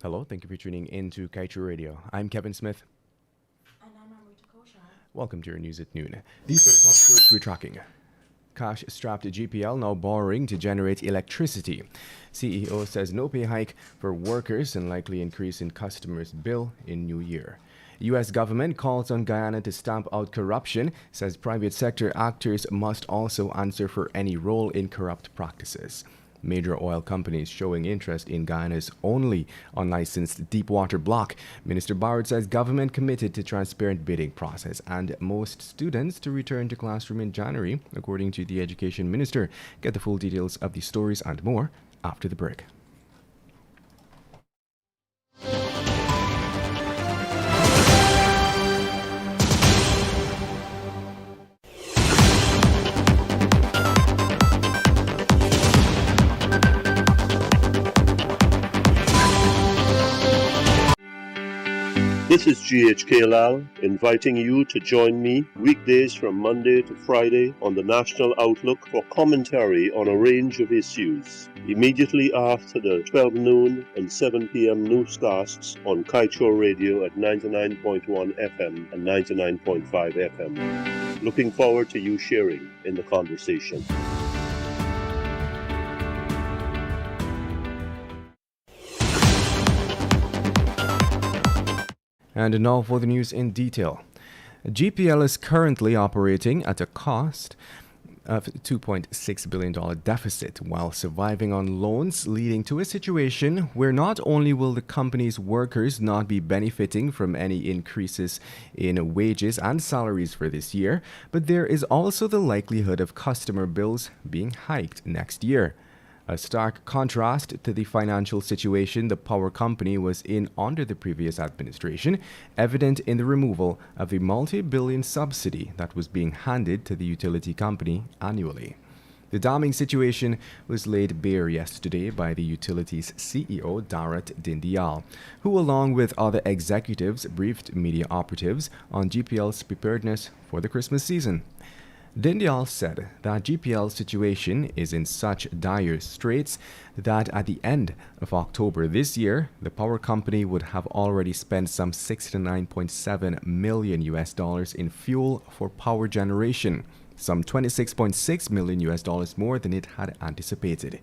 Hello, thank you for tuning in to Kaieteur Radio. I'm Kevin Smith. And I'm Amrita Koshal. Welcome to your news at noon. These are the top stories we're tracking. Cash-strapped GPL now borrowing to generate electricity. CEO says no pay hike for workers and likely increase in customers' bill in new year. U.S. government calls on Guyana to stamp out corruption, says private sector actors must also answer for any role in corrupt practices. Major oil companies showing interest in Guyana's only unlicensed deepwater block. Minister Barrett says government committed to transparent bidding process and most students to return to classroom in January, according to the Education Minister. Get the full details of these stories and more after the break. This is GHK Lal inviting you to join me weekdays from Monday to Friday on the National Outlook for commentary on a range of issues. Immediately after the 12 noon and 7 p.m. newscasts on Kaieteur Radio at 99.1 FM and 99.5 FM. Looking forward to you sharing in the conversation. And now for the news in detail. GPL is currently operating at a cost of $2.6 billion deficit while surviving on loans, leading to a situation where not only will the company's workers not be benefiting from any increases in wages and salaries for this year, but there is also the likelihood of customer bills being hiked next year. A stark contrast to the financial situation the power company was in under the previous administration, evident in the removal of the multi-billion subsidy that was being handed to the utility company annually. The damning situation was laid bare yesterday by the utility's CEO, Darat Dindial, who along with other executives briefed media operatives on GPL's preparedness for the Christmas season. Dindial said that GPL's situation is in such dire straits that at the end of October this year, the power company would have already spent some $69.7 million in fuel for power generation, some $26.6 million more than it had anticipated.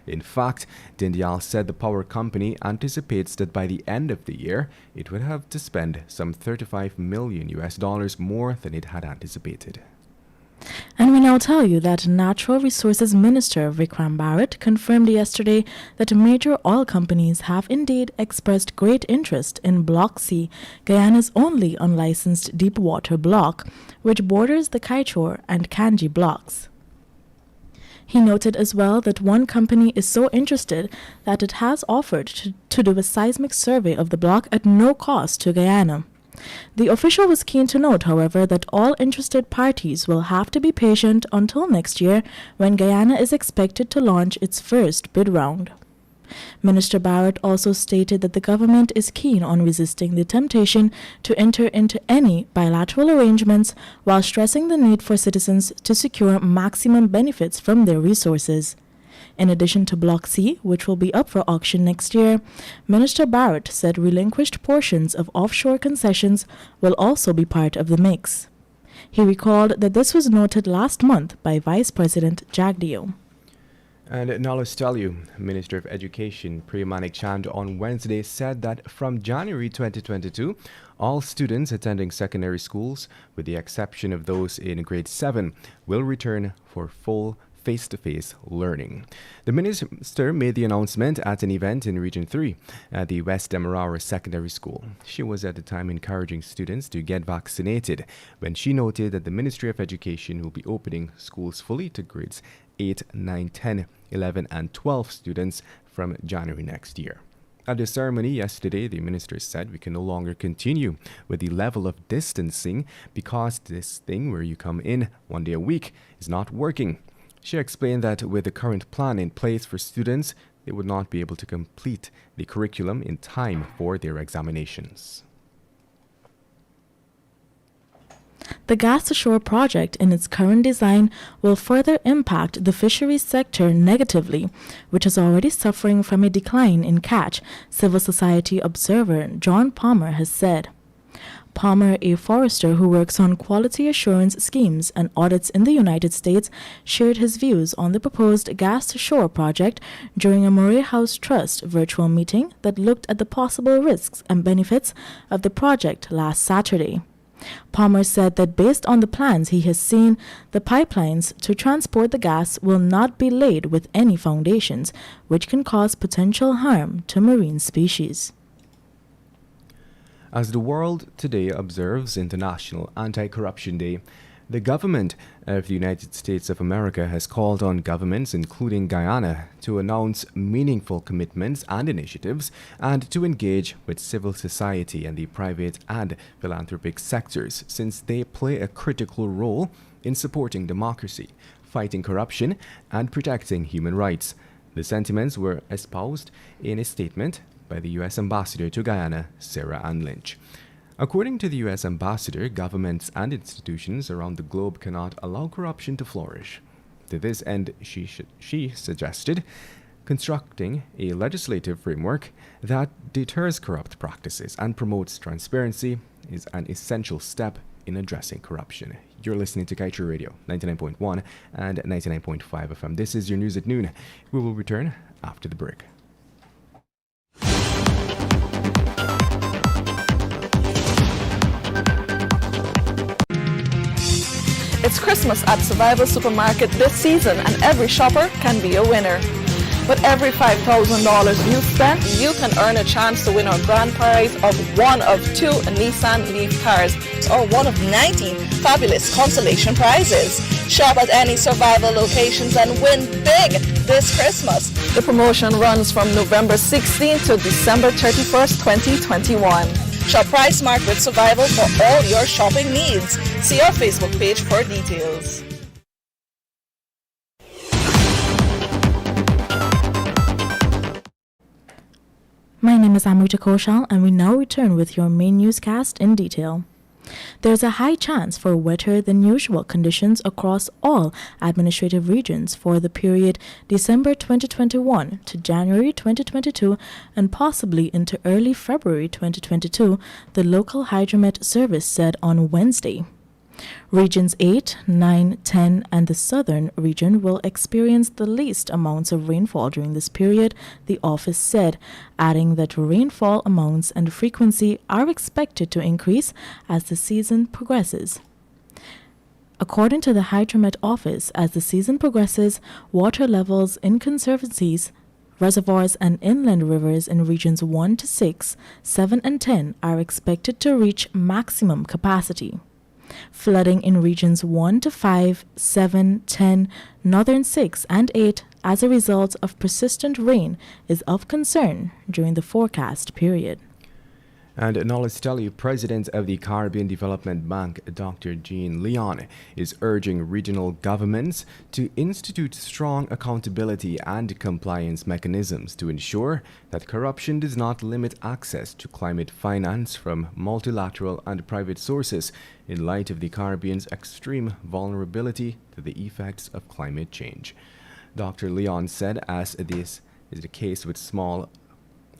In fact, Dindial said the power company anticipates that by the end of the year, it would have to spend some $35 million more than it had anticipated. And we now tell you that Natural Resources Minister Vikram Barrett confirmed yesterday that major oil companies have indeed expressed great interest in Block C, Guyana's only unlicensed deepwater block, which borders the Kaieteur and Kanji blocks. He noted as well that one company is so interested that it has offered to do a seismic survey of the block at no cost to Guyana. The official was keen to note, however, that all interested parties will have to be patient until next year when Guyana is expected to launch its first bid round. Minister Barrett also stated that the government is keen on resisting the temptation to enter into any bilateral arrangements while stressing the need for citizens to secure maximum benefits from their resources. In addition to Block C, which will be up for auction next year, Minister Barrett said relinquished portions of offshore concessions will also be part of the mix. He recalled that this was noted last month by Vice President Jagdeo. And now let's tell you, Minister of Education Priyamanik Chand on Wednesday said that from January 2022, all students attending secondary schools, with the exception of those in grade 7, will return for full face-to-face learning. The minister made the announcement at an event in Region 3 at the West Demerara Secondary School. She was at the time encouraging students to get vaccinated when she noted that the Ministry of Education will be opening schools fully to grades 8, 9, 10, 11, and 12 students from January next year. At the ceremony yesterday, the minister said we can no longer continue with the level of distancing because this thing where you come in one day a week is not working. She explained that with the current plan in place for students, they would not be able to complete the curriculum in time for their examinations. The gas-to-shore project in its current design will further impact the fisheries sector negatively, which is already suffering from a decline in catch, civil society observer John Palmer has said. Palmer, a forester who works on quality assurance schemes and audits in the United States, shared his views on the proposed gas-to-shore project during a Murray House Trust virtual meeting that looked at the possible risks and benefits of the project last Saturday. Palmer said that based on the plans he has seen, the pipelines to transport the gas will not be laid with any foundations, which can cause potential harm to marine species. As the world today observes International Anti-Corruption Day, the government of the United States of America has called on governments, including Guyana, to announce meaningful commitments and initiatives and to engage with civil society and the private and philanthropic sectors, since they play a critical role in supporting democracy, fighting corruption, and protecting human rights. The sentiments were espoused in a statement by the U.S. Ambassador to Guyana, Sarah Ann Lynch. According to the U.S. Ambassador, governments and institutions around the globe cannot allow corruption to flourish. To this end, she suggested constructing a legislative framework that deters corrupt practices and promotes transparency is an essential step in addressing corruption. You're listening to Kaieteur Radio, 99.1 and 99.5 FM. This is your news at noon. We will return after the break. It's Christmas at Survival Supermarket this season and every shopper can be a winner. With every $5,000 you spend, you can earn a chance to win our grand prize of one of 2 Nissan Leaf cars or one of 19 fabulous consolation prizes. Shop at any Survival locations and win big this Christmas. The promotion runs from November 16th to December 31st, 2021. Shop Price Smart with Survival for all your shopping needs. See our Facebook page for details. My name is Amrita Koshal, and we now return with your main newscast in detail. There's a high chance for wetter than usual conditions across all administrative regions for the period December 2021 to January 2022 and possibly into early February 2022, the local Hydromet service said on Wednesday. Regions 8, 9, 10, and the southern region will experience the least amounts of rainfall during this period, the office said, adding that rainfall amounts and frequency are expected to increase as the season progresses. According to the Hydromet office, as the season progresses, water levels in conservancies, reservoirs, and inland rivers in regions 1 to 6, 7, and 10 are expected to reach maximum capacity. Flooding in regions 1 to 5, 7, 10, northern 6, and 8 as a result of persistent rain is of concern during the forecast period. And now let's tell you, President of the Caribbean Development Bank, Dr. Jean Leon, is urging regional governments to institute strong accountability and compliance mechanisms to ensure that corruption does not limit access to climate finance from multilateral and private sources in light of the Caribbean's extreme vulnerability to the effects of climate change. Dr. Leon said, as this is the case with small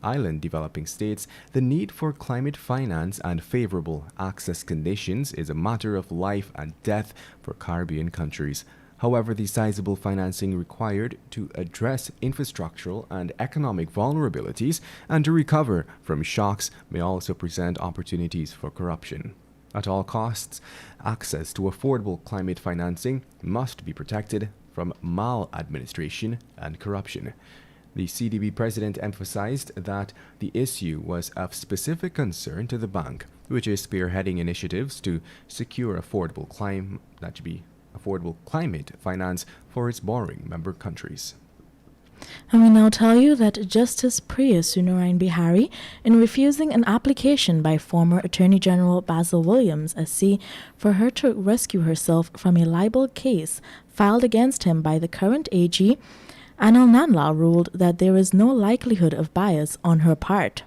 island developing states, the need for climate finance and favorable access conditions is a matter of life and death for Caribbean countries. However, the sizable financing required to address infrastructural and economic vulnerabilities and to recover from shocks may also present opportunities for corruption. At all costs, access to affordable climate financing must be protected from maladministration and corruption. The CDB president emphasized that the issue was of specific concern to the bank, which is spearheading initiatives to secure affordable climate finance for its borrowing member countries. And we now tell you that Justice Priya Sunarayan Bihari, in refusing an application by former Attorney General Basil Williams, SC, for her to rescue herself from a libel case filed against him by the current AG, Anil Nanla ruled that there is no likelihood of bias on her part.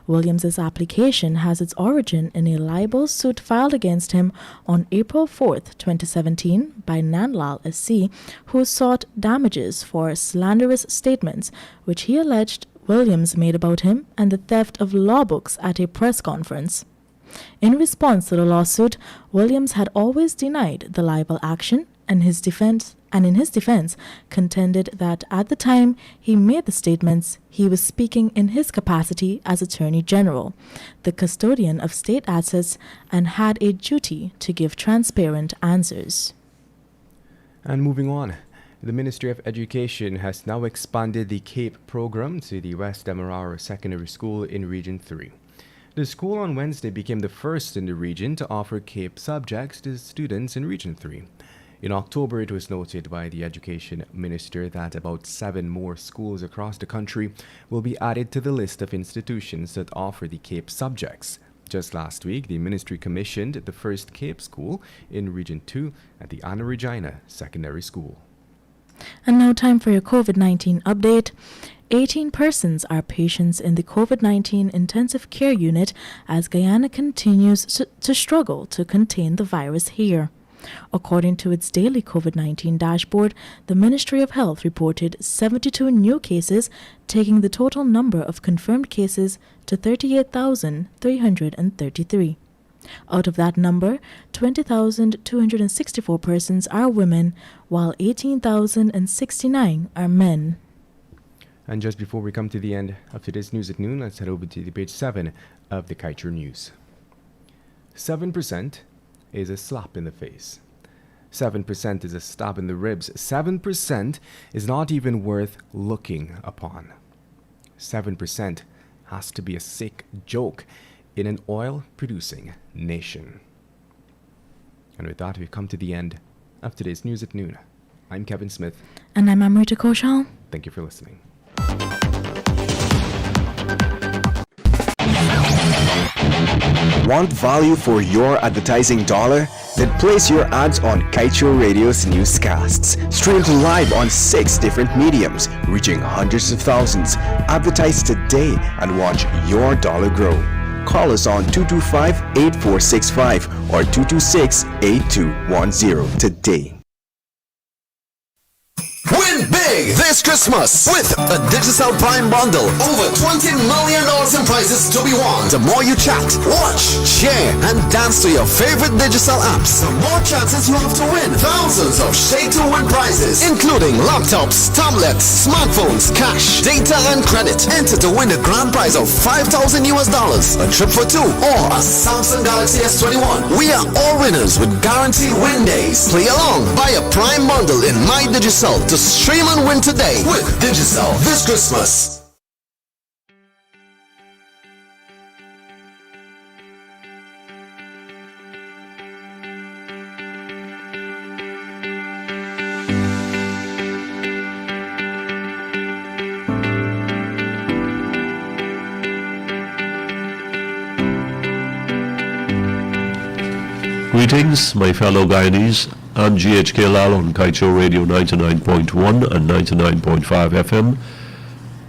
Williams's application has its origin in a libel suit filed against him on April 4th, 2017 by Nandlal SC, who sought damages for slanderous statements which he alleged Williams made about him and the theft of law books at a press conference. In response to the lawsuit, Williams had always denied the libel action, and in his defense contended that at the time he made the statements, he was speaking in his capacity as Attorney General, the custodian of state assets, and had a duty to give transparent answers. And moving on, the Ministry of Education has now expanded the CAPE program to the West Demerara Secondary School in Region 3. The school on Wednesday became the first in the region to offer CAPE subjects to students in Region 3. In October, it was noted by the Education Minister that about 7 more schools across the country will be added to the list of institutions that offer the CAPE subjects. Just last week, the ministry commissioned the first CAPE school in Region 2 at the Anna Regina Secondary School. And now time for your COVID-19 update. 18 persons are patients in the COVID-19 intensive care unit as Guyana continues to struggle to contain the virus here. According to its daily COVID-19 dashboard, the Ministry of Health reported 72 new cases, taking the total number of confirmed cases to 38,333. Out of that number, 20,264 persons are women, while 18,069 are men. And just before we come to the end of today's news at noon, let's head over to page 7 of the Kaieteur News. 7% is a slap in the face. 7% is a stab in the ribs. 7% is not even worth looking upon. 7% has to be a sick joke in an oil-producing nation. And with that, we've come to the end of today's news at noon. I'm Kevin Smith. And I'm Amrita Koshal. Thank you for listening. Want value for your advertising dollar? Then place your ads on Kaieteur Radio's newscasts. Streamed live on 6 different mediums, reaching hundreds of thousands. Advertise today and watch your dollar grow. Call us on 225-8465 or 226-8210 today. Win big this Christmas with a Digital Prime Bundle. Over $20 million in prizes to be won. The more you chat, watch, share, and dance to your favorite digital apps, the more chances you have to win thousands of shade-to-win prizes, including laptops, tablets, smartphones, cash, data, and credit. Enter to win the grand prize of $5,000 US, a trip for 2, or a Samsung Galaxy S21. We are all winners with guaranteed win days. Play along. Buy a Prime Bundle in My Digicel to stream and win today with Digicel this Christmas. Greetings, my fellow Guyanese. I'm GHK Lal on Kaieteur Radio 99.1 and 99.5 FM.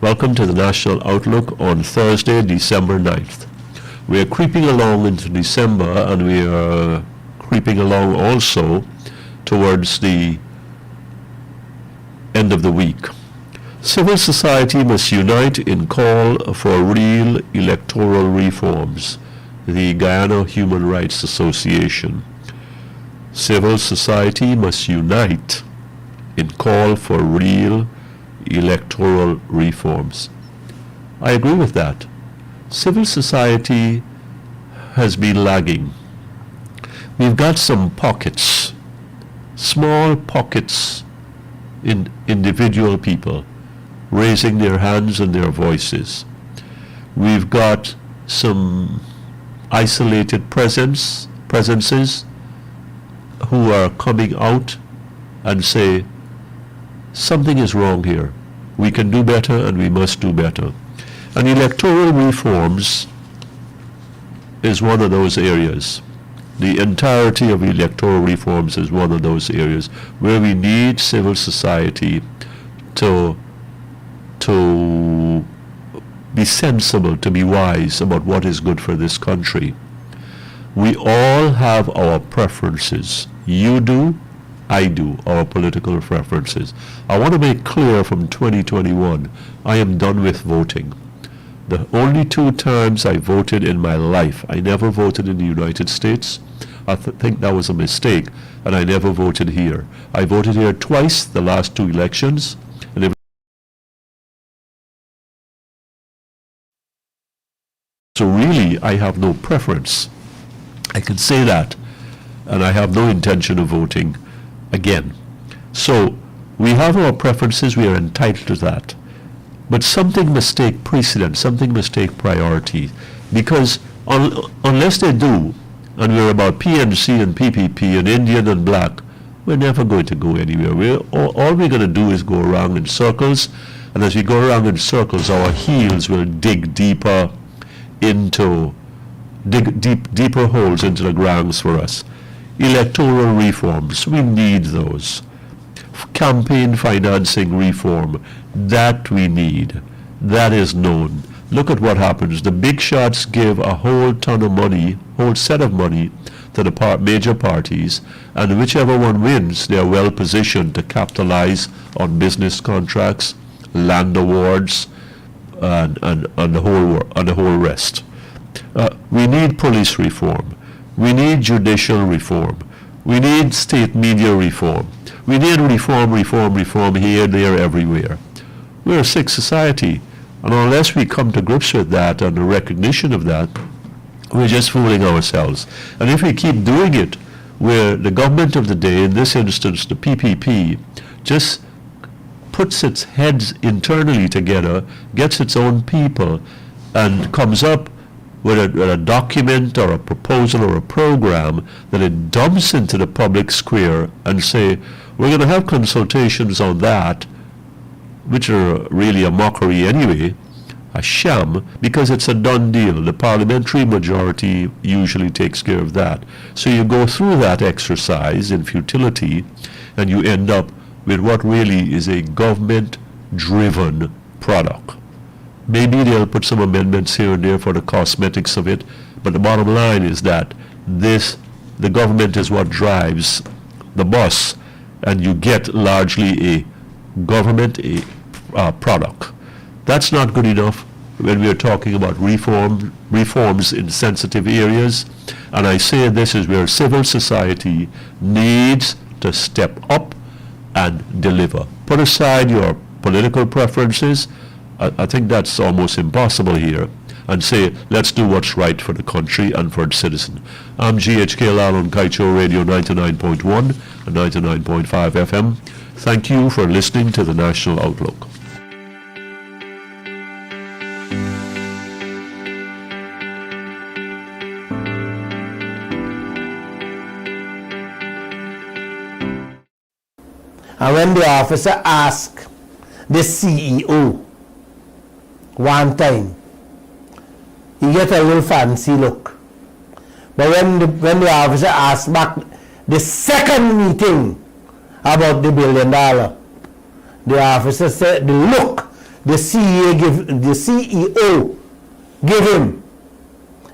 Welcome to the National Outlook on Thursday, December 9th. We are creeping along into December, and we are creeping along also towards the end of the week. Civil society must unite in call for real electoral reforms. The Guyana Human Rights Association. Civil society must unite in call for real electoral reforms. I agree with that. Civil society has been lagging. We've got some pockets, small pockets in individual people raising their hands and their voices. We've got some isolated presences who are coming out and say, something is wrong here. We can do better and we must do better. And electoral reforms is one of those areas. The entirety of electoral reforms is one of those areas where we need civil society to be sensible, to be wise about what is good for this country. We all have our preferences. You do, I do, our political preferences. I want to make clear from 2021, I am done with voting. The only 2 times I voted in my life, I never voted in the United States. I think that was a mistake, and I never voted here. I voted here twice, the last 2 elections, and if so really, I have no preference. I can say that, and I have no intention of voting again. So, we have our preferences, we are entitled to that. But something must take precedence, something must take priority, because unless they do, and we're about PNC and PPP and Indian and black, we're never going to go anywhere. All we're going to do is go around in circles, and as we go around in circles, our heels will dig deeper holes into the grounds for us. Electoral reforms, we need those. Campaign financing reform, that we need. That is known. Look at what happens. The big shots give a whole ton of money, whole set of money to the major parties, and whichever one wins, they are well positioned to capitalize on business contracts, land awards, and the whole rest. We need police reform. We need judicial reform. We need state media reform. We need reform here, there, everywhere. We're a sick society, and unless we come to grips with that and the recognition of that, we're just fooling ourselves. And if we keep doing it, where the government of the day, in this instance the PPP, just puts its heads internally together, gets its own people, and comes up with a document or a proposal or a program that it dumps into the public square and say, we're going to have consultations on that, which are really a mockery anyway, a sham, because it's a done deal. The parliamentary majority usually takes care of that. So you go through that exercise in futility, and you end up with what really is a government-driven product. Maybe they'll put some amendments here and there for the cosmetics of it, but the bottom line is that the government is what drives the bus, and you get largely a government product. That's not good enough when we are talking about reforms in sensitive areas, and I say this is where civil society needs to step up and deliver. Put aside your political preferences. I think that's almost impossible here, and say, let's do what's right for the country and for its citizen. I'm GHK Lal on Kaieteur Radio 99.1 and 99.5 FM. Thank you for listening to the National Outlook. And when the officer asked the CEO one time, he get a little fancy look. But when the officer asked back the second meeting about the $1 billion, the officer said the look the CEO gave him,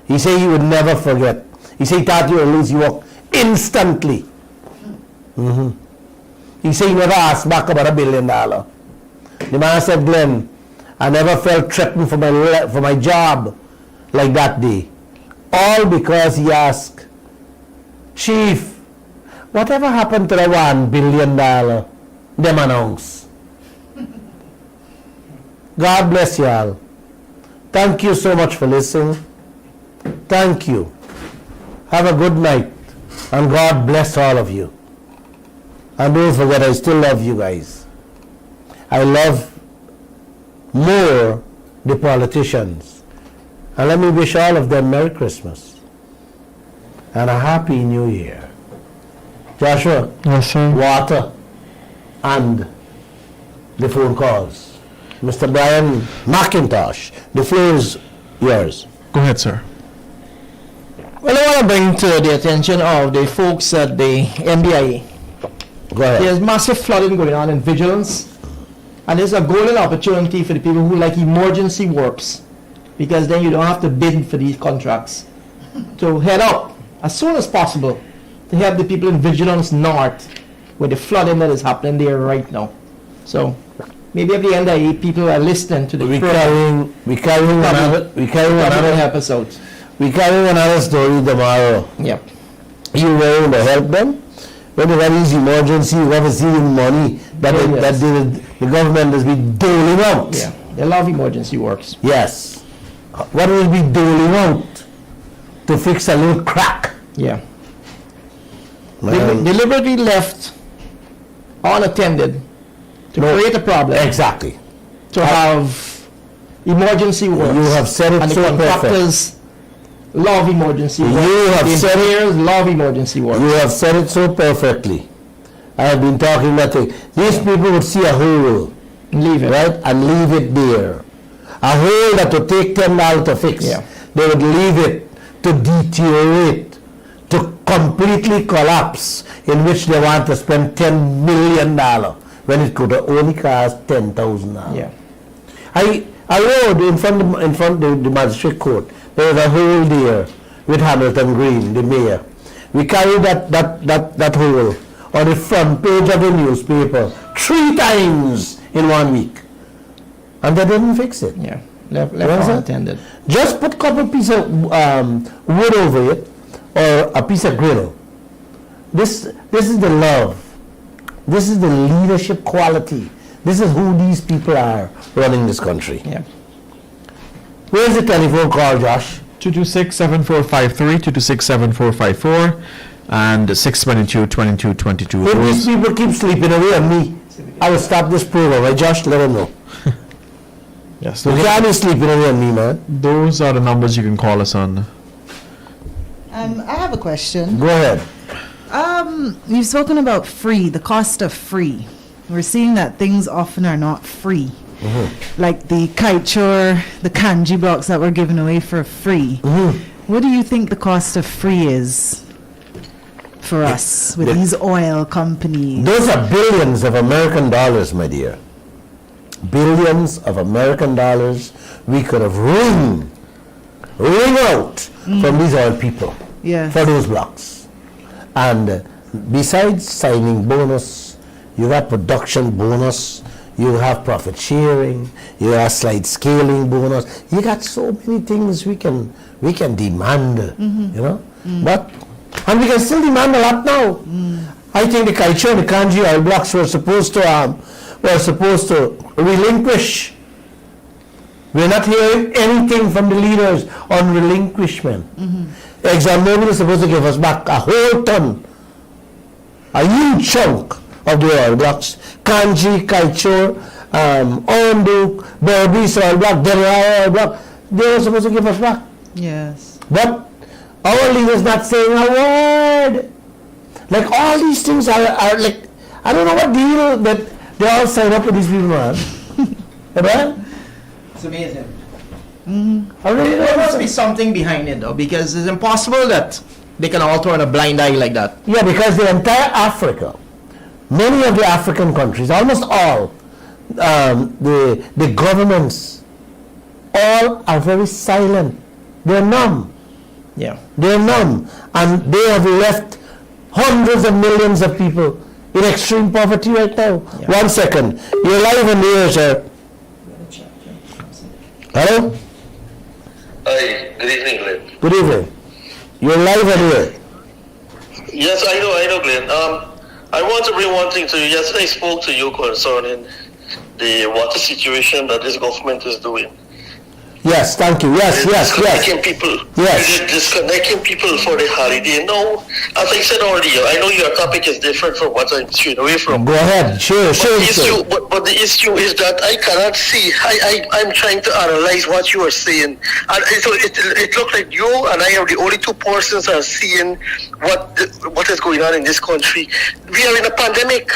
he said he would never forget. He said he thought he would lose his work instantly. He said he never asked back about $1 billion. The man said, Glenn, I never felt threatened for my job like that day. All because he asked, Chief, whatever happened to the $1 billion them announce? God bless you all. Thank you so much for listening. Thank you. Have a good night, and God bless all of you. And don't forget, I still love you guys. I love more the politicians. And let me wish all of them Merry Christmas and a Happy New Year. Joshua, yes, sir. Water and the phone calls. Mr. Brian McIntosh, the floor is yours. Go ahead, sir. Well, I want to bring to the attention of the folks at the NBIA. Go ahead. There's massive flooding going on in vigilance, and there's a golden opportunity for the people who like emergency works because then you don't have to bid for these contracts. To head up as soon as possible to help the people in Vigilance North with the flooding that is happening there right now. So maybe at the end of the day, people are listening to the program. We carrying another episode. We carrying another story tomorrow. Yep. You willing to help them? When they have these emergency, you have to see the money that the government has been doling out. Yeah, a lot of emergency works. Yes. What will be doling out to fix a little crack? Yeah. Deliberately left unattended to create a problem. Exactly. To have emergency works. You have said it and so the contractors love emergency works. You have said it. Love emergency works. You have said it so perfectly. I have been talking that thing. These people would see a hole, leave it, right, and leave it there. A hole that would take $10 to fix. Yeah. They would leave it to deteriorate, to completely collapse, in which they want to spend $10 million when it could only cost $10,000. Yeah. I rode in front of the magistrate court. There was a hole there with Hamilton Green, the mayor. We carried that hole on the front page of the newspaper 3 times in 1 week. And they didn't fix it. Yeah, left unattended. Just put a couple pieces of wood over it, or a piece of griddle. This is the love. This is the leadership quality. This is who these people are running this country. Yeah. Where's the telephone call, Josh? 226-7453, 226-7454, and 622-2222. If these people keep sleeping away on me, I will stop this program. Right, Josh? Let them know. Yes. You can't be sleeping away on me, man. Those are the numbers you can call us on. I have a question. Go ahead. You've spoken about free, the cost of free. We're seeing that things often are not free. Mm-hmm. Like the Kaieteur, the kanji blocks that were given away for free. Mm-hmm. What do you think the cost of free is for us with these oil companies? Those are billions of American dollars, my dear. Billions of American dollars we could have wring out from these oil people for those blocks. And besides signing bonus, you have production bonus, you have profit sharing, you have slide scaling bonus. You got so many things we can demand, you know. And we can still demand a lot now. I think the Kaieteur and the kanji oil blocks were supposed to relinquish. We're not hearing anything from the leaders on relinquishment. ExxonMobil is supposed to give us back a whole ton, a huge chunk of the oil blocks. Kanji, Kaieteur, Onduk, Berbice oil block, Delaware oil block, they were supposed to give us back. Yes. But our leaders not saying a word. Like all these things are like, I don't know what deal that they all sign up with these people, man. Right? It's amazing. There must be something behind it, though, because it's impossible that they can all turn a blind eye like that. Yeah, because the entire Africa, many of the African countries, almost all, the governments, all are very silent. They're numb. Yeah. They're numb. And they have left hundreds of millions of people in extreme poverty right now. Yeah. 1 second. You're live on the air, sir. Hello? Hi, good evening, Glenn. Good evening. You're live on the air. Yes, I know, Glenn. I want to bring one thing to you. Yesterday I spoke to you concerning the water situation that this government is doing. Yes, thank you. Yes. Disconnecting people. Yes. Disconnecting people for the holiday. No, as I said earlier, I know your topic is different from what I'm straying away from. Go ahead. Sure. But the issue is that I cannot see. I'm trying to analyze what you are saying. And it looks like you and I are the only two persons that are seeing what is going on in this country. We are in a pandemic.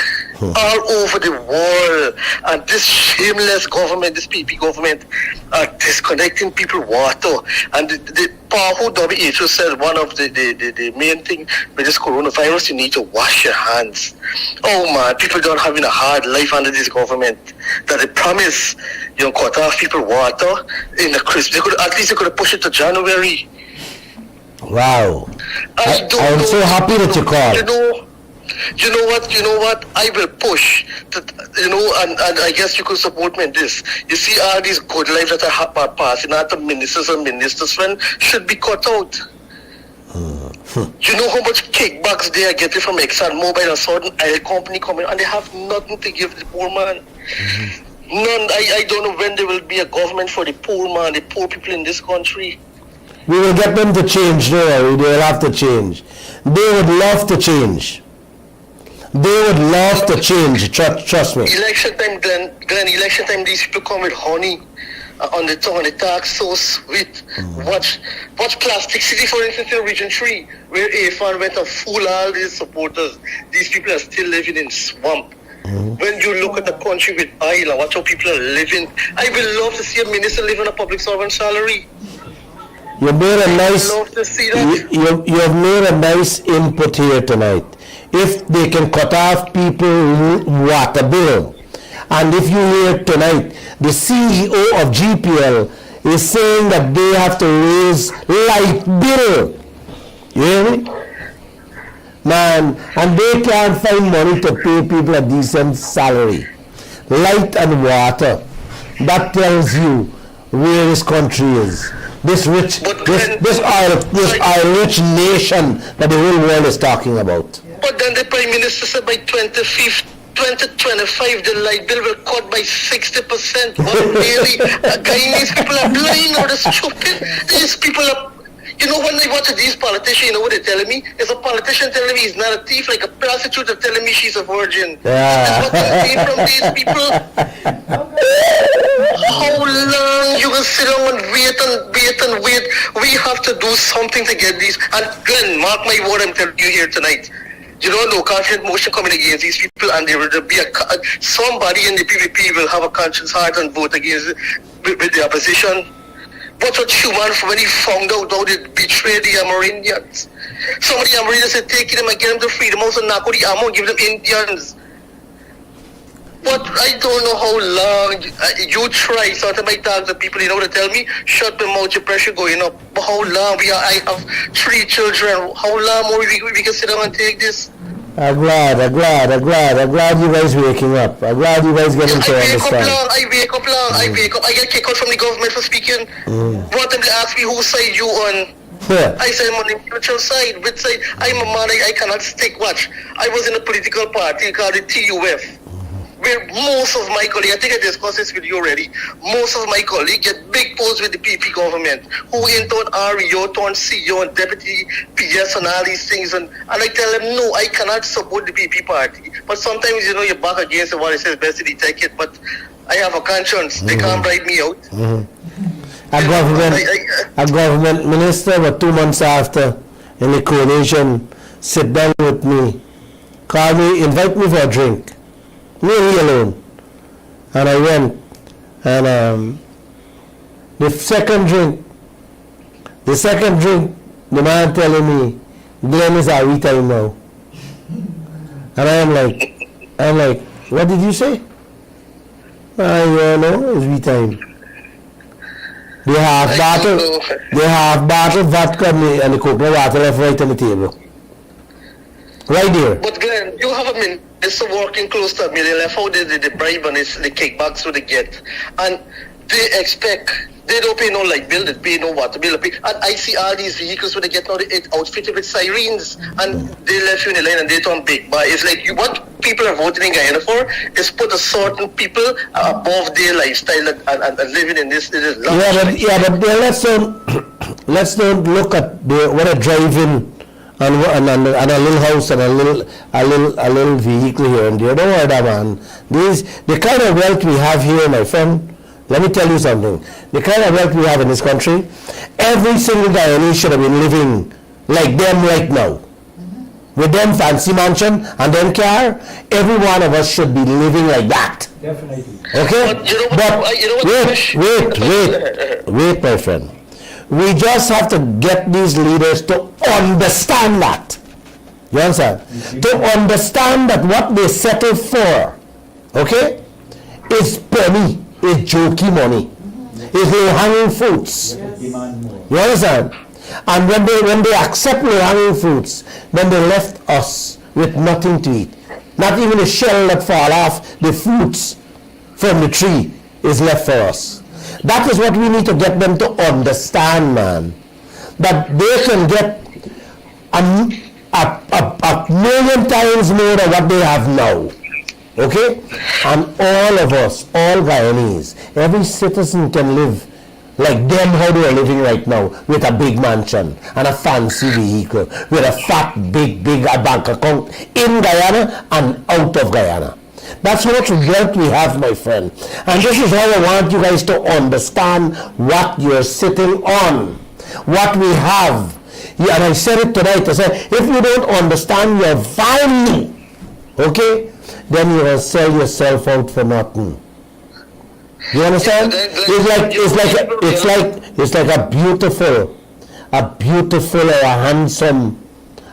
all over the world. And this shameless government, this PP government, are disconnecting people water. And the powerful WHO said one of the main thing with this coronavirus, you need to wash your hands. Oh man, people don't having a hard life under this government. That they promise, cut off people water in the Christmas. At least they could have pushed it to January. Wow. I'm so happy that you called. You know what? I will push, and I guess you could support me in this. You see, all these good lives that are passing out to ministers and ministers' friends should be cut out. You know how much kickbacks they are getting from ExxonMobil and certain oil company coming, and they have nothing to give the poor man. None. I don't know when there will be a government for the poor man, the poor people in this country. We will get them to change, no worry, they will have to change. They would love to change. They would love to change, trust me. Election time, Glenn, election time, these people come with honey on the tongue, and they talk so sweet. Watch Plastic City, for instance, in Region 3, where AFAN went and fooled all these supporters. These people are still living in swamp. When you look at the country with oil and watch how people are living, I would love to see a minister live on a public servant salary. You made a nice, I would love to see that. you have made a nice input here tonight. If they can cut off people's water bill, and if you hear tonight, the CEO of GPL is saying that they have to raise light bill. You hear me? Man, and they can't find money to pay people a decent salary. Light and water. That tells you where this country is. This rich, this oil rich nation that the whole world is talking about. But then the Prime Minister said by 2025, the light bill will cut by 60%. But really, these people are blind or they're stupid. These people are, when I watch these politicians, you know what they're telling me? It's a politician telling me he's not a thief, like a prostitute is telling me she's a virgin. Yeah. That's what I'm seeing from these people. How long you will sit down and wait? We have to do something to get these. And Glenn, mark my word, I'm telling you here tonight. No confidence motion coming against these people, and there will be somebody in the PVP will have a conscience heart and vote against with the opposition. But what human when he found out how they betrayed the Amerindians? Some of the Amerindians said taking them and get them to freedom house and knock out the ammo and give them Indians. But I don't know how long you try. Sometimes I talk to people, they tell me, shut them out, your pressure going up. But how long? I have 3 children. How long more we can sit down and take this? I'm glad you guys waking up. I'm glad you guys getting to understand. I wake up long. I get kicked out from the government for speaking. One time they ask me whose side you on. Yeah. I said I'm on the neutral side. Which side? I'm a man, I cannot stick. Watch. I was in a political party called the TUF. Where most of my colleagues, I think I discussed this with you already, most of my colleagues get big posts with the PP government, who in turn REO, turn CEO and deputy PS and all these things. And I tell them, no, I cannot support the PP party. But sometimes, you're back against what it says best to take it. But I have a conscience. They can't bribe me out. A government minister, but 2 months after, in the coalition, sit down with me, call me, invite me for a drink. Me alone. And I went, and the second drink, the man telling me, Glenn is our time now. And I'm like, what did you say? No, it's time. They have bottled vodka and the coconut water left right on the table. Right there. But Glenn, you have a minister working close to $1 million left. How did the bribe and the kickbacks would they get? And they don't pay no light bill, they pay no water bill. And I see all these vehicles when they get outfitted with sirens, and they left you in the line and they turn big. But it's like what people are voting in Guyana for is put a certain people above their lifestyle and living in this. But let's don't look at what a driving and a little house and a little vehicle here and there. Don't worry about man. The kind of wealth we have here, my friend. Let me tell you something. The kind of wealth we have in this country, every single Guyanese should have been living like them right now. with them fancy mansion and them car, every one of us should be living like that. Definitely. Okay? Wait, my friend. We just have to get these leaders to understand that. You understand? To understand that what they settle for, okay, is penny, is jokey money, is low-hanging fruits. You understand? And when they accept low-hanging fruits, then they left us with nothing to eat. Not even the shell that fall off the fruits from the tree is left for us. That is what we need to get them to understand, man. That they can get a million times more than what they have now. Okay? And all of us, all Guyanese, every citizen can live like them how they are living right now, with a big mansion and a fancy vehicle, with a fat, big bank account in Guyana and out of Guyana. That's how much wealth we have, my friend. And this is how I want you guys to understand what you're sitting on, what we have. Yeah, and I said it tonight, I said, if you don't understand your value, okay, then you will sell yourself out for nothing. You understand? It's like a beautiful or a handsome,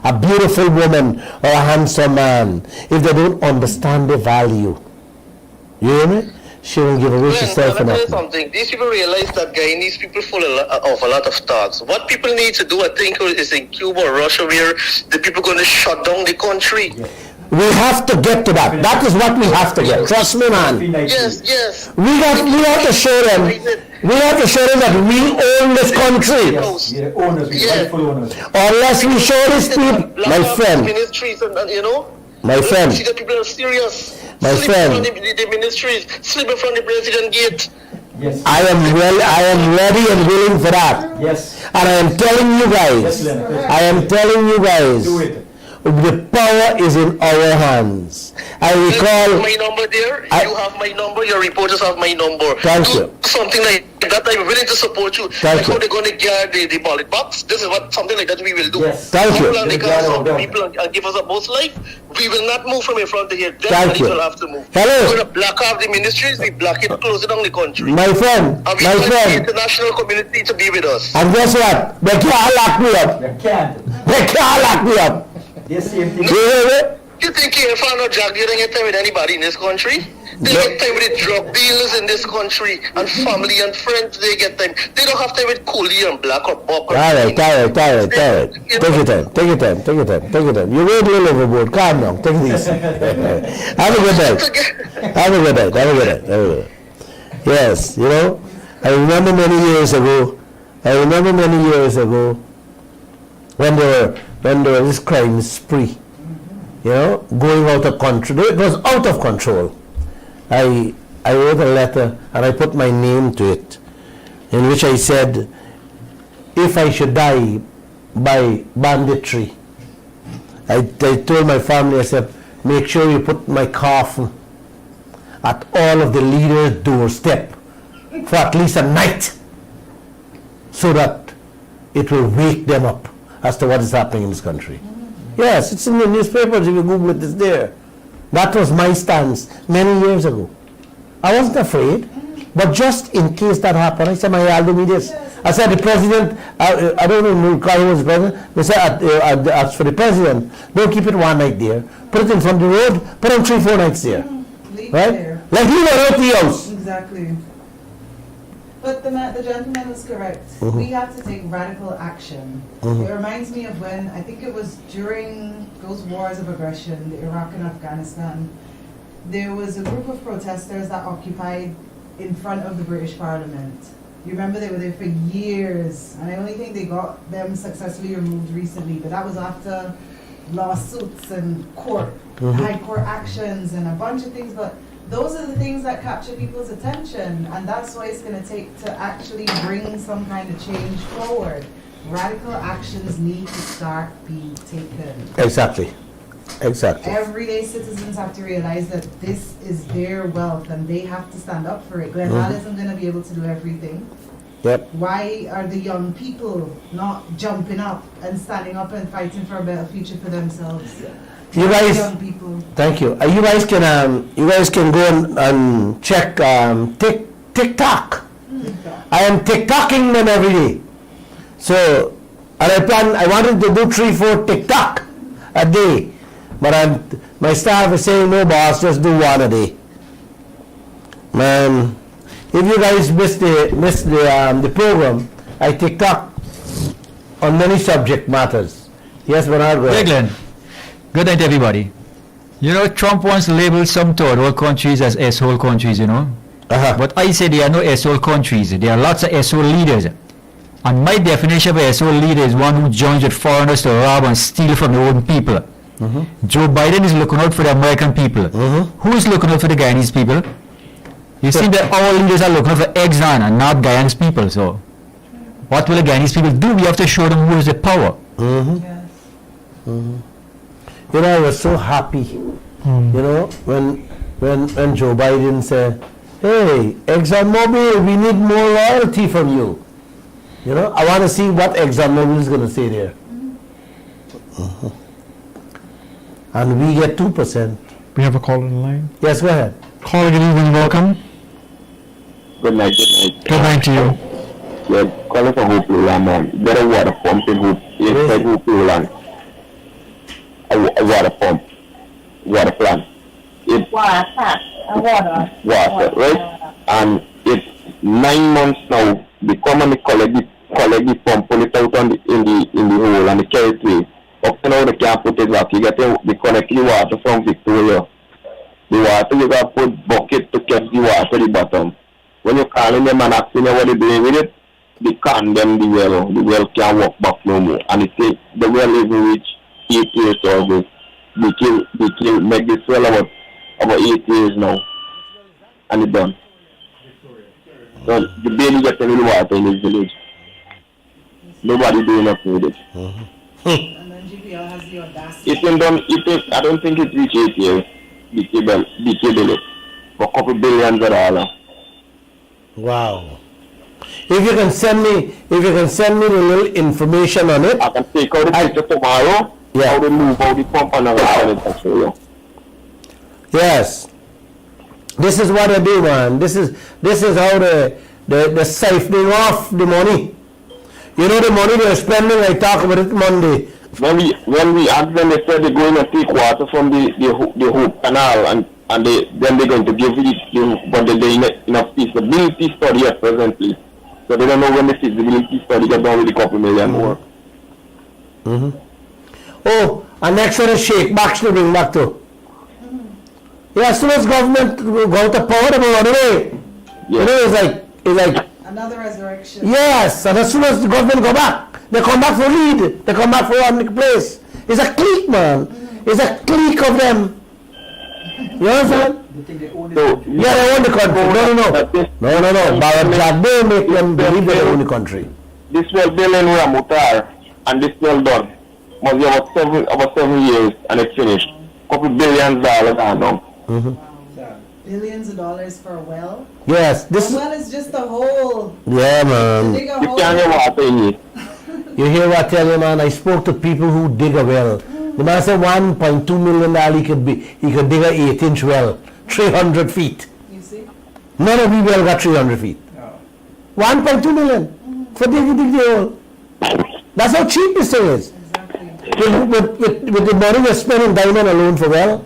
a beautiful woman or a handsome man. If they don't understand the value, you hear me? She will give away herself for nothing. Something. These people realize that Guyanese people full of a lot of thoughts. What people need to do, I think, is in Cuba or Russia, where the people going to shut down the country. We have to get to that. That is what we have to get. Trust me, man. Yes. We have to show them. We have to show them that we own this country. Yeah, owners, rightful owners. Unless we show these people, my friend. Ministries and my friend. See that people are serious. My friend. From the ministries, sleeping from the president gate. Yes. I am ready and willing for that. Yes. And I am telling you guys. Do it. The power is in our hands. I recall. My number there. You have my number. Your reporters have my number. Thank you. Something like that. I'm willing to support you. Thank you. How they're going to guard the ballot box. This is what something like that we will do. Yes. Thank you. They can help the people and give us a boss life. We will not move from in front of here. Thank you. Will have to move. Hello. We're going to block off the ministries. We block it, close it down the country. My friend. And we want the international community to be with us. And guess what? They can't lock me up. They can't. They can't lock me up. Yes, same thing. You think you find no drug dealing get time with anybody in this country? They get time with the drug dealers in this country and family and friends. They get time. They don't have time with coolie and black or buck. All right. Take your time. You wait a little overboard. Calm down. Take it easy. Have a good night. Yes, I remember many years ago when there was this crime spree, going out of control. It was out of control. I wrote a letter and I put my name to it, in which I said, if I should die by banditry, I told my family, I said, make sure you put my coffin at all of the leaders' doorstep for at least a night, so that it will wake them up as to what is happening in this country. Yes, it's in the newspapers. If you Google it, it's there. That was my stance many years ago. I wasn't afraid, but just in case that happened, I said, I'll do me this. I said, the president, I don't know who was the president, they said, as for the president, don't keep it one night there. Put it in front of the road, put it 3-4 nights there. Right? Like you were out the house. Exactly. But the gentleman was correct. Mm-hmm. We have to take radical action. Mm-hmm. It reminds me of when, I think it was during those wars of aggression, the Iraq and Afghanistan, there was a group of protesters that occupied in front of the British Parliament. You remember they were there for years, and I only think they got them successfully removed recently, but that was after lawsuits and high court actions and a bunch of things. But those are the things that capture people's attention, and that's why it's going to take to actually bring some kind of change forward. Radical actions need to start being taken. Exactly. Everyday citizens have to realize that this is their wealth and they have to stand up for it. Glenn isn't going to be able to do everything. Yep. Why are the young people not jumping up and standing up and fighting for a better future for themselves? You guys, young people. thank you. You guys can go and check TikTok. I am TikToking them every day. So, and I wanted to do 3-4 TikTok a day, but my staff is saying no, boss, just do one a day. Man, if you guys miss the program, I TikTok on many subject matters. Yes, Bernard. Hey, Glenn. Good night, everybody. You know, Trump wants to label some third world countries as asshole countries, you know. But I say there are no asshole countries. There are lots of asshole leaders. And my definition of asshole leader is one who joins with foreigners to rob and steal from their own people. Joe Biden is looking out for the American people. Who is looking out for the Guyanese people? You see that our leaders are looking out for Exxon and not Guyanese people. So, what will the Guyanese people do? We have to show them who is the power. You know, I was so happy, you know, when Joe Biden said, hey, ExxonMobil, we need more loyalty from you. You know, I want to see what ExxonMobil is going to say there. And we get 2%. We have a call on the line. Yes, go ahead. Caller, good evening, welcome. Good night, good night. Good night to you. Yeah, calling from Hope Lowland, man. Get a water pump in Hope, inside Hope Lowland. A water pump, water plant. Water, right? And it's 9 months now. They come and they collect the pump, pull it out on in the hole and they carry it away. Up to now they can't put it back. You get they collect the water from Victoria. The water you got to put bucket to catch the water at the bottom. When you calling them and asking them what they're doing with it, they condemn the well. The well can't walk back no more. And it takes the well even reach 8 years old. They kill, make this well about 8 years now. And it's done. So the baby gets any water in this village. Nobody doing nothing with it. And then GPL has the audacity. It's been done, I don't think it reached 8 years. The cable for a couple billions of dollars. Wow. If you can send me the little information on it. I can take out the picture tomorrow. Yeah. How they move out the pump and I'll show you. Yes. This is what they do, man. This is how the siphoning off the money. You know the money they're spending, I talk about it Monday. When we asked them, they said they're going to take water from the Hope Canal and then they're going to give it, but they're in a feasibility study at presently. So they don't know when the feasibility study gets done with a couple million more. Oh, and next one is shake back to bring back to. Yeah, as soon as government got the power, they will run away. You know, it's like Another resurrection. yes, and as soon as the government go back, they come back for lead. They come back for one place. It's a clique, man. It's a clique of them. You understand? They own the country. No. Bharat Jagde make them believe they own the country. This well built in Ramutar and this well done. Must be about 7 years and it's finished. Couple billions of dollars I know. Billions of dollars for a well? Yes. A well is just a hole. Yeah, man. Dig a You hole. can't get water in it. You hear what I tell you, man? I spoke to people who dig a well. The man said $1.2 million he could dig a 8-inch well, 300 feet. You see? None of we well got 300 feet. 1.2 million for dig the hole. That's how cheap this thing is. With the money we're spending diamond alone for well,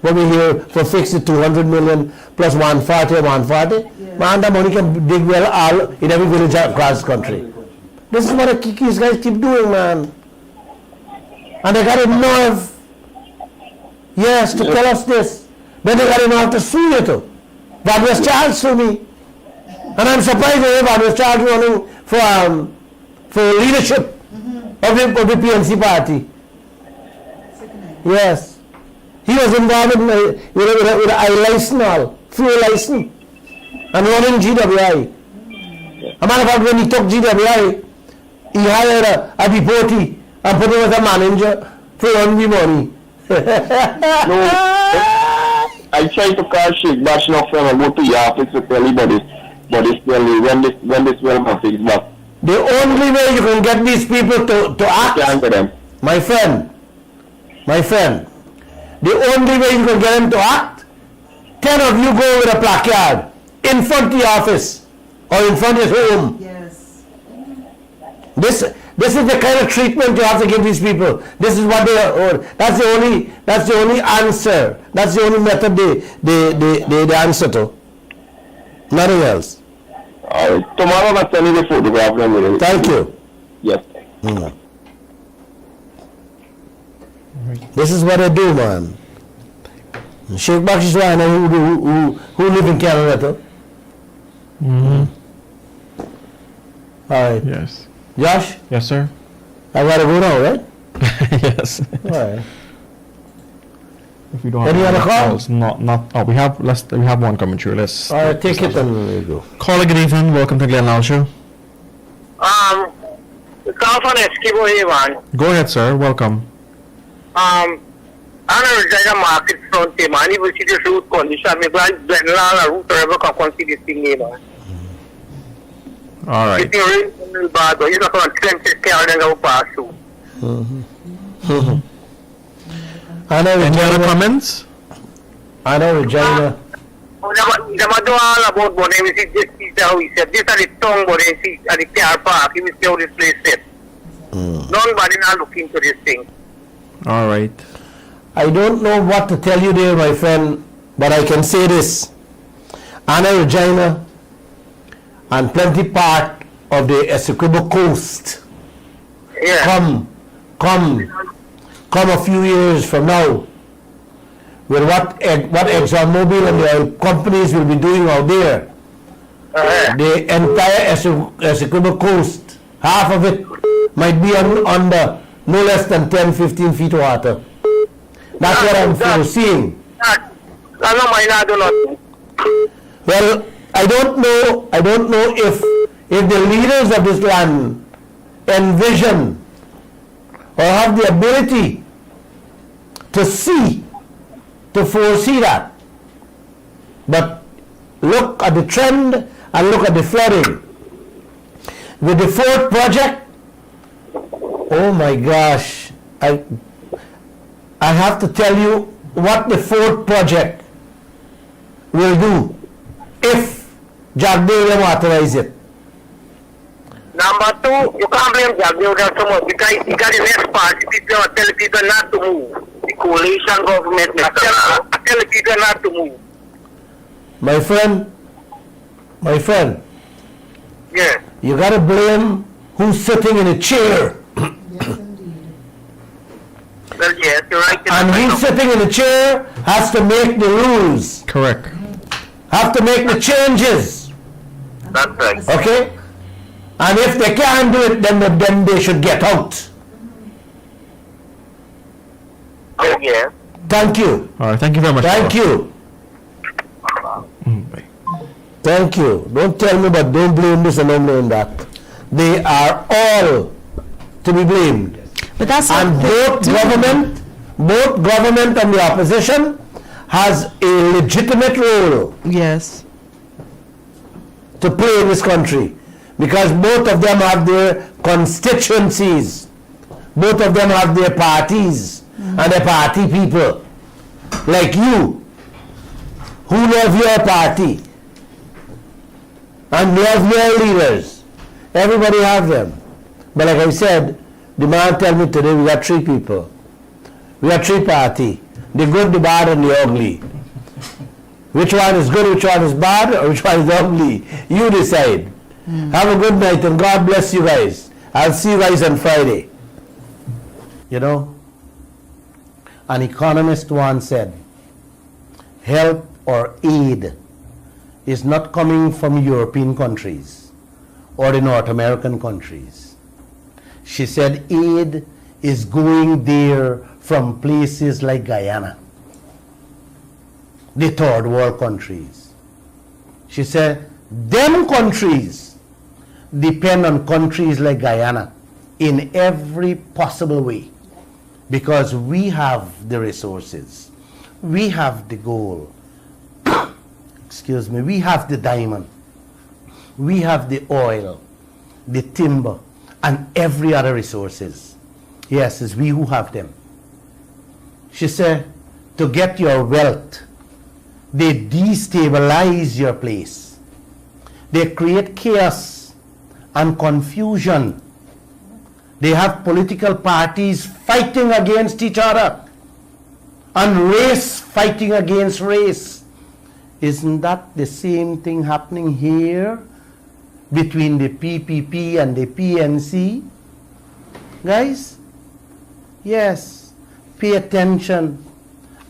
when we hear for fix it 200 million plus 140. Man, the money can dig well all in every village across the country. This is what these guys keep doing, man. And they got a nerve, yes, to tell us this. Then they got a nerve to sue you too. That was charged to me. And I'm surprised that was charged running for leadership of the PNC party. Yes. He was involved with an I-license, fuel license, and running GWI. A matter of fact, when he took GWI, he hired a deportee and put him as a manager for run the money. I tried to call Sheikh Bash now from I go to your office to tell everybody. but it's only when this will be fixed back. The only way you can get these people to act, my friend, the only way you can get them to act, 10 of you go with a placard in front of the office or in front of his home. Yes. This is the kind of treatment you have to give these people. This is what they are. That's the only answer. That's the only method they answer to. Nothing else. Tomorrow I'll send you the photograph. Thank you. Yes. This is what I do, man. Sheikh Bakshishwana who live in Canada too. All right. Yes. Josh? Yes, sir. I gotta go now, right? Yes. All right. If we don't Any have other calls, not. Oh, we have one coming through. Let's. All right, take it and we go. Caller, good evening. Welcome to Glen Lal Show. Call from Eskimo here, man. Go ahead, sir. Welcome. I'm a Regina market front, man. You will see the root condition. Me Glen Lal, root wherever can see this thing, man. All right. It's really bad, but you're not going to cleanse it, carry them go past you. Any other comments? I know Regina. Never do all about but we see this is how he said. This are the tongue but they see at the car park. He will see how this place set. Nobody now look into this thing. All right. I don't know what to tell you there, my friend, but I can say this. Anna Regina and plenty part of the Essequibo coast come a few years from now with what ExxonMobil and the oil companies will be doing out there. The entire Essequibo coast, half of it might be under no less than 10-15 feet of water. That's what I'm foreseeing. Well, I don't know if the leaders of this land envision or have the ability to foresee that. But look at the trend and look at the flooding. With the fourth project, oh my gosh, I have to tell you what the fourth project will do if Jack William authorize it. Number two, you can't blame Jack William so much because he got the next part. People are telling people not to move. The coalition government are telling people not to move. My friend, yeah. You gotta blame who's sitting in a chair. Well, yes, you're right. And who's sitting in the chair has to make the rules. Correct. Have to make the changes. That's right. Okay? And if they can't do it, then they should get out. Oh, yeah. Thank you. All right. Thank you very much. Thank you. Thank you. Don't tell me but don't blame this and don't blame that. They are all to be blamed. But that's and both government and the opposition has a legitimate role. Yes. To play in this country, because both of them have their constituencies, both of them have their parties and their party people, like you, who love your party and love your leaders. Everybody have them. But like I said, the man tell me today we got three people. We got three party. The good, the bad, and the ugly. Which one is good, which one is bad, or which one is ugly? You decide. Have a good night and God bless you guys. I'll see you guys on Friday. You know, an economist once said, help or aid is not coming from European countries or the North American countries. She said aid is going there from places like Guyana, the third world countries. She said them countries depend on countries like Guyana in every possible way because we have the resources, we have the gold, excuse me, we have the diamond, We have the oil, the timber, and every other resources. Yes, it's we who have them. She said, to get your wealth, they destabilize your place. They create chaos and confusion. They have political parties fighting against each other and race fighting against race. Isn't that the same thing happening here between the PPP and the PNC? Guys, yes, pay attention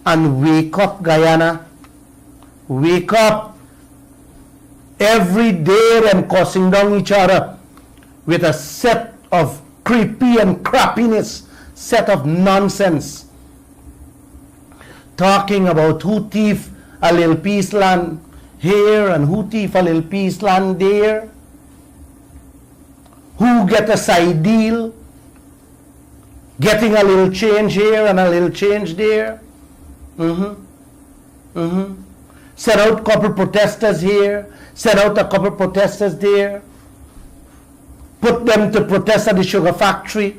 and wake up, Guyana. Wake up. Every day them cussing down each other with a set of creepy and crappiness, set of nonsense. Talking about who thief a little piece land here and who thief a little piece land there. Who get a side deal, getting a little change here and a little change there. Set out a couple protesters here, set out a couple protesters there. Put them to protest at the sugar factory,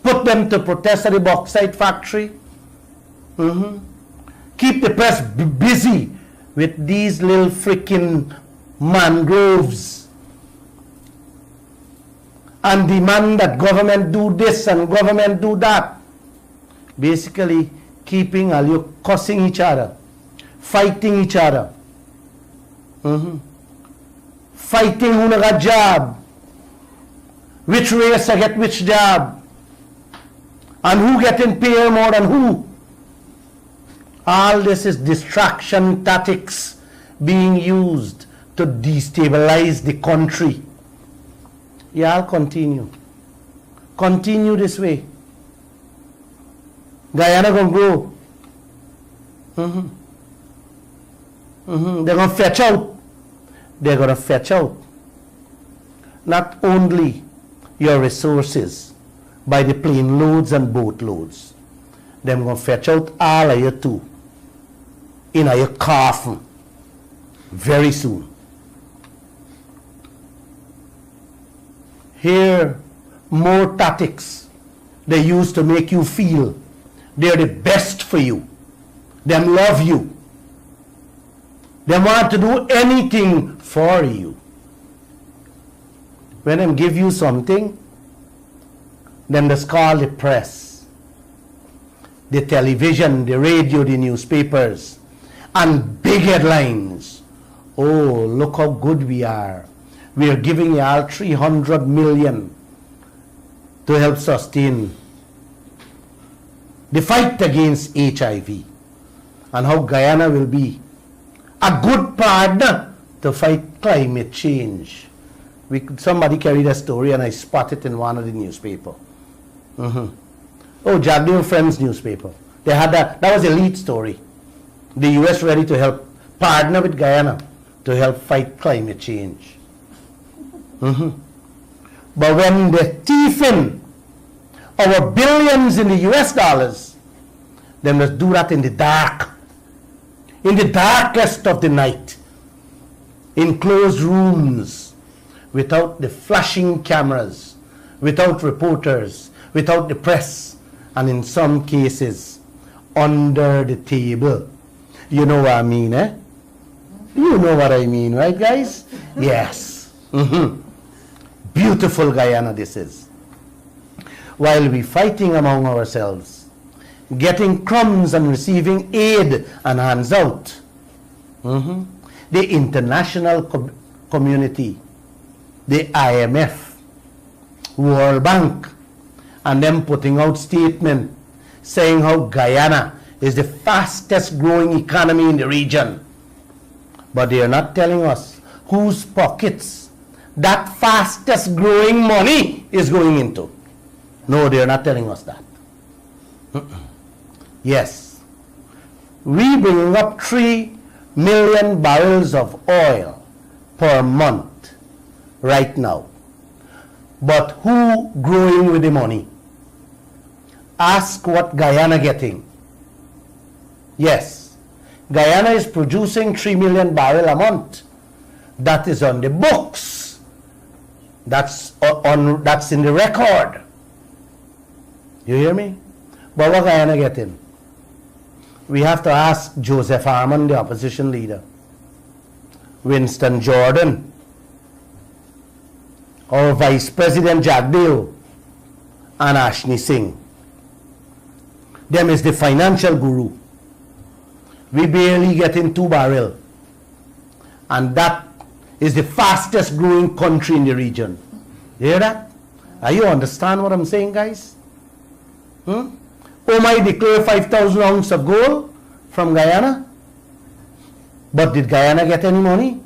put them to protest at the bauxite factory. Keep the press busy with these little freaking mangroves and demand that government do this and government do that. Basically, keeping all you cussing each other, fighting each other, fighting who got job, which race get which job, and who getting paid more than who. All this is distraction tactics being used to destabilize the country. Yeah, I'll continue. Continue this way. Guyana gonna grow. They're gonna fetch out. They're gonna fetch out not only your resources by the plane loads and boat loads. They're gonna fetch out all of you too in your coffin very soon. Here, more tactics they use to make you feel they're the best for you. They love you. They want to do anything for you. When they give you something, then they call the press, the television, the radio, the newspapers, and big headlines. Oh, look how good we are. We are giving you all 300 million to help sustain the fight against HIV, and how Guyana will be a good partner to fight climate change. Somebody carried a story and I spotted it in one of the newspaper. Oh, Jagdeo Friends newspaper. They had that was a lead story. The US ready to help partner with Guyana to help fight climate change. But when they're thieving our billions in the US dollars, then let's do that in the dark, in the darkest of the night, in closed rooms, without the flashing cameras, without reporters, without the press, and in some cases, under the table. You know what I mean, eh? You know what I mean, right, guys? Yes. Beautiful Guyana this is. While we fighting among ourselves, getting crumbs and receiving aid and hands out, the international community, the IMF, World Bank, and them putting out statement saying how Guyana is the fastest growing economy in the region. But they are not telling us whose pockets that fastest growing money is going into. No, they are not telling us that. Yes, we bring up 3 million barrels of oil per month right now. But who growing with the money? Ask what Guyana getting. Yes, Guyana is producing 3 million barrels a month. That is on the books. That's that's in the record. You hear me? But what Guyana getting? We have to ask Joseph Harmon, the opposition leader, Winston Jordan, our Vice President Jagdeo, and Ashni Singh. Them is the financial guru. We barely get in 2 barrel. And that is the fastest growing country in the region. You hear that? Are you understand what I'm saying, guys? Omai declared 5,000 ounces of gold from Guyana. But did Guyana get any money?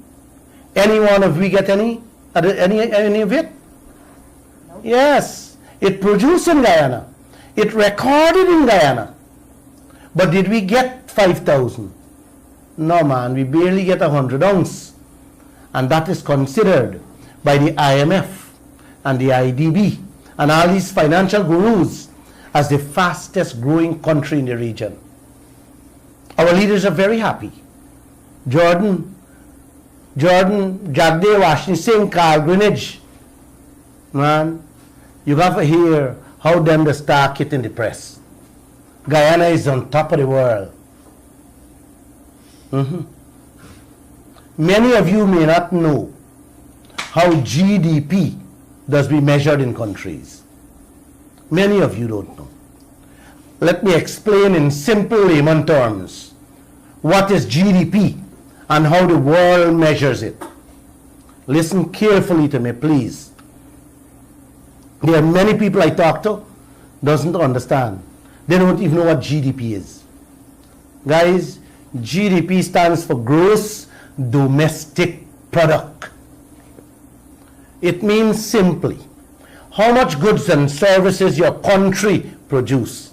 Any one of we get any of it? No. Yes. It produced in Guyana. It recorded in Guyana. But did we get 5,000? No, man. We barely get 100 ounces. And that is considered by the IMF and the IDB and all these financial gurus as the fastest growing country in the region. Our leaders are very happy. Jordan, Jagdeo, Ashni Singh, Carl Greenwich. Man, you have to hear how them the star kit in the press. Guyana is on top of the world. Many of you may not know how GDP does be measured in countries. Many of you don't know. Let me explain in simple layman terms what is GDP and how the world measures it. Listen carefully to me, please. There are many people I talk to doesn't understand. They don't even know what GDP is. Guys, GDP stands for gross domestic product. It means simply how much goods and services your country produce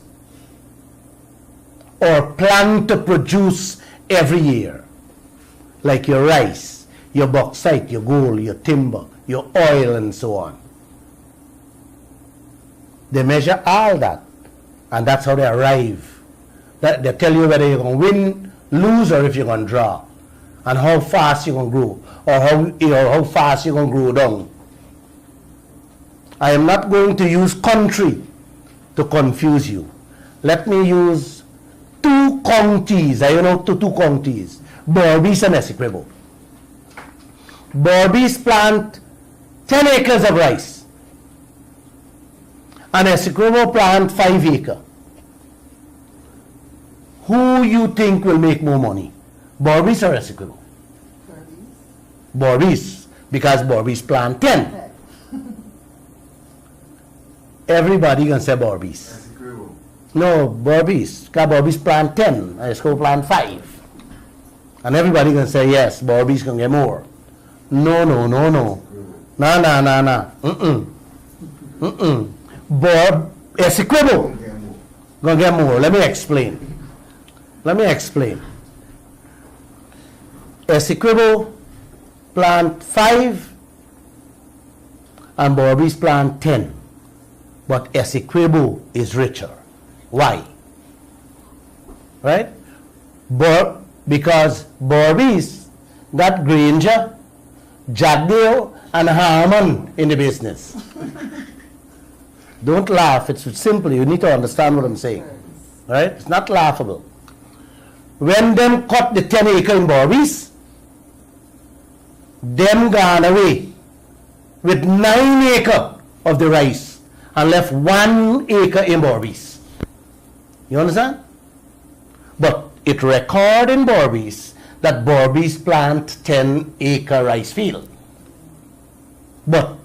or plan to produce every year, like your rice, your bauxite, your gold, your timber, your oil, and so on. They measure all that, and that's how they arrive. They tell you whether you're going to win, lose, or if you're going to draw, and how fast you're going to grow, or how fast you're going to grow down. I am not going to use country to confuse you. Let me use 2 counties. I know 2 counties, Berbice and Essequibo. Berbice plant 10 acres of rice, and Essequibo plant 5 acres. Who you think will make more money, Berbice or Essequibo? Berbice, because Berbice plant 10. Everybody can say Berbice. No, Berbice, because Berbice plant 10, Essequibo plant 5. And everybody can say, yes, Berbice can get more. No. Nah. Essequibo gonna get more. Let me explain. Essequibo plant 5 and Berbice plant 10. But Essequibo is richer. Why? Right? Because Berbice got Granger, Jagdeo, and Harmon in the business. Don't laugh. It's simple. You need to understand what I'm saying. Right? It's not laughable. When them cut the 10 acre in Berbice, them gone away with 9 acre of the rice and left 1 acre in Berbice. You understand? But it record in Berbice that Berbice plant 10 acre rice field. But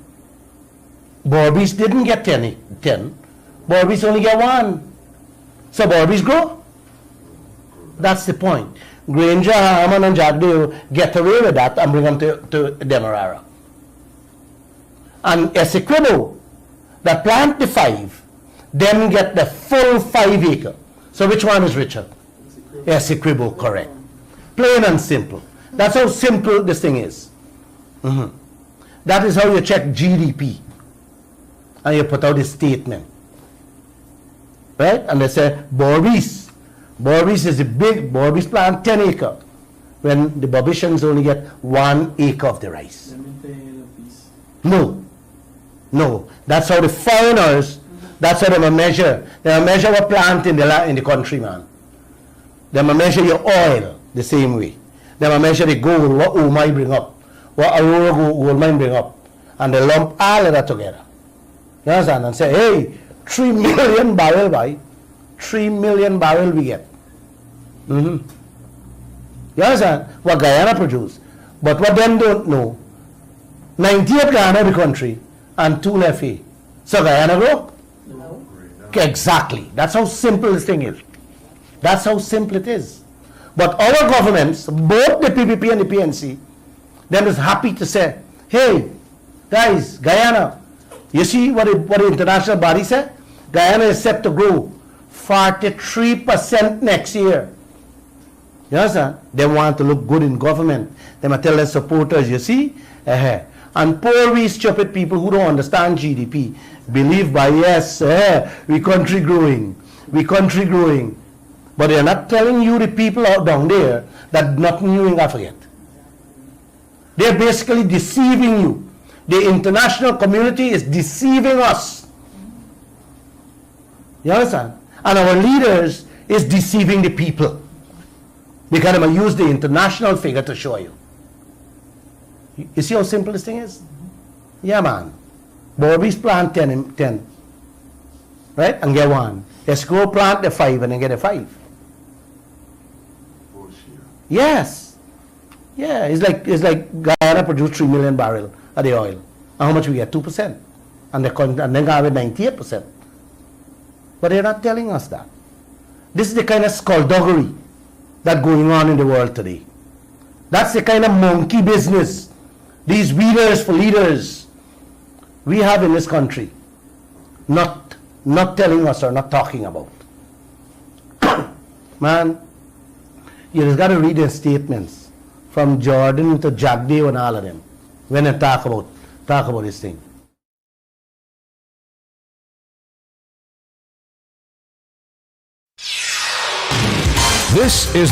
Berbice didn't get 10. Berbice only get 1. So Berbice grow. That's the point. Granger, Harmon, and Jagdeo get away with that and bring them to Demerara. And Essequibo, that plant the 5, them get the full 5 acre. So which one is richer? Essequibo, correct. Plain and simple. That's how simple this thing is. That is how you check GDP. And you put out a statement. Right? And they say, Berbice is a big, Berbice plant 10 acre. When the Berbicians only get 1 acre of the rice. No. No, that's how the foreigners, that's how they measure. They measure what plant in the country, man. They measure your oil the same way. They measure the gold, what Umai bring up, what Aurora gold mine bring up. And they lump all of that together. You understand? And say, hey, 3 million barrel, by 3 million barrel we get. You understand? What Guyana produce. But what them don't know, 98 Guyana the country and 2 left here. So Guyana grow? No. Exactly. That's how simple this thing is. That's how simple it is. But our governments, both the PPP and the PNC, them is happy to say, hey, guys, Guyana, you see what the international body said? Guyana is set to grow 43% next year. You understand? They want to look good in government. They might tell their supporters, you see? And poor, we stupid people who don't understand GDP believe by yes, we country growing. But they're not telling you, the people out down there, that nothing you ain't got to forget. They're basically deceiving you. The international community is deceiving us. You understand? And our leaders is deceiving the people. Because I'm going to use the international figure to show you. You see how simple this thing is? Yeah, man. Bobby's plant 10, right? And get 1. Escrow plant the 5 and then get a 5. Yes. Yeah, it's like Guyana produced 3 million barrel of the oil. And how much we get? 2%. And then have 98%. But they're not telling us that. This is the kind of skullduggery that's going on in the world today. That's the kind of monkey business, these leaders for leaders, we have in this country, not telling us or not talking about. Man, you just got to read their statements from Jordan to Jagdev and all of them when they talk about this thing. This is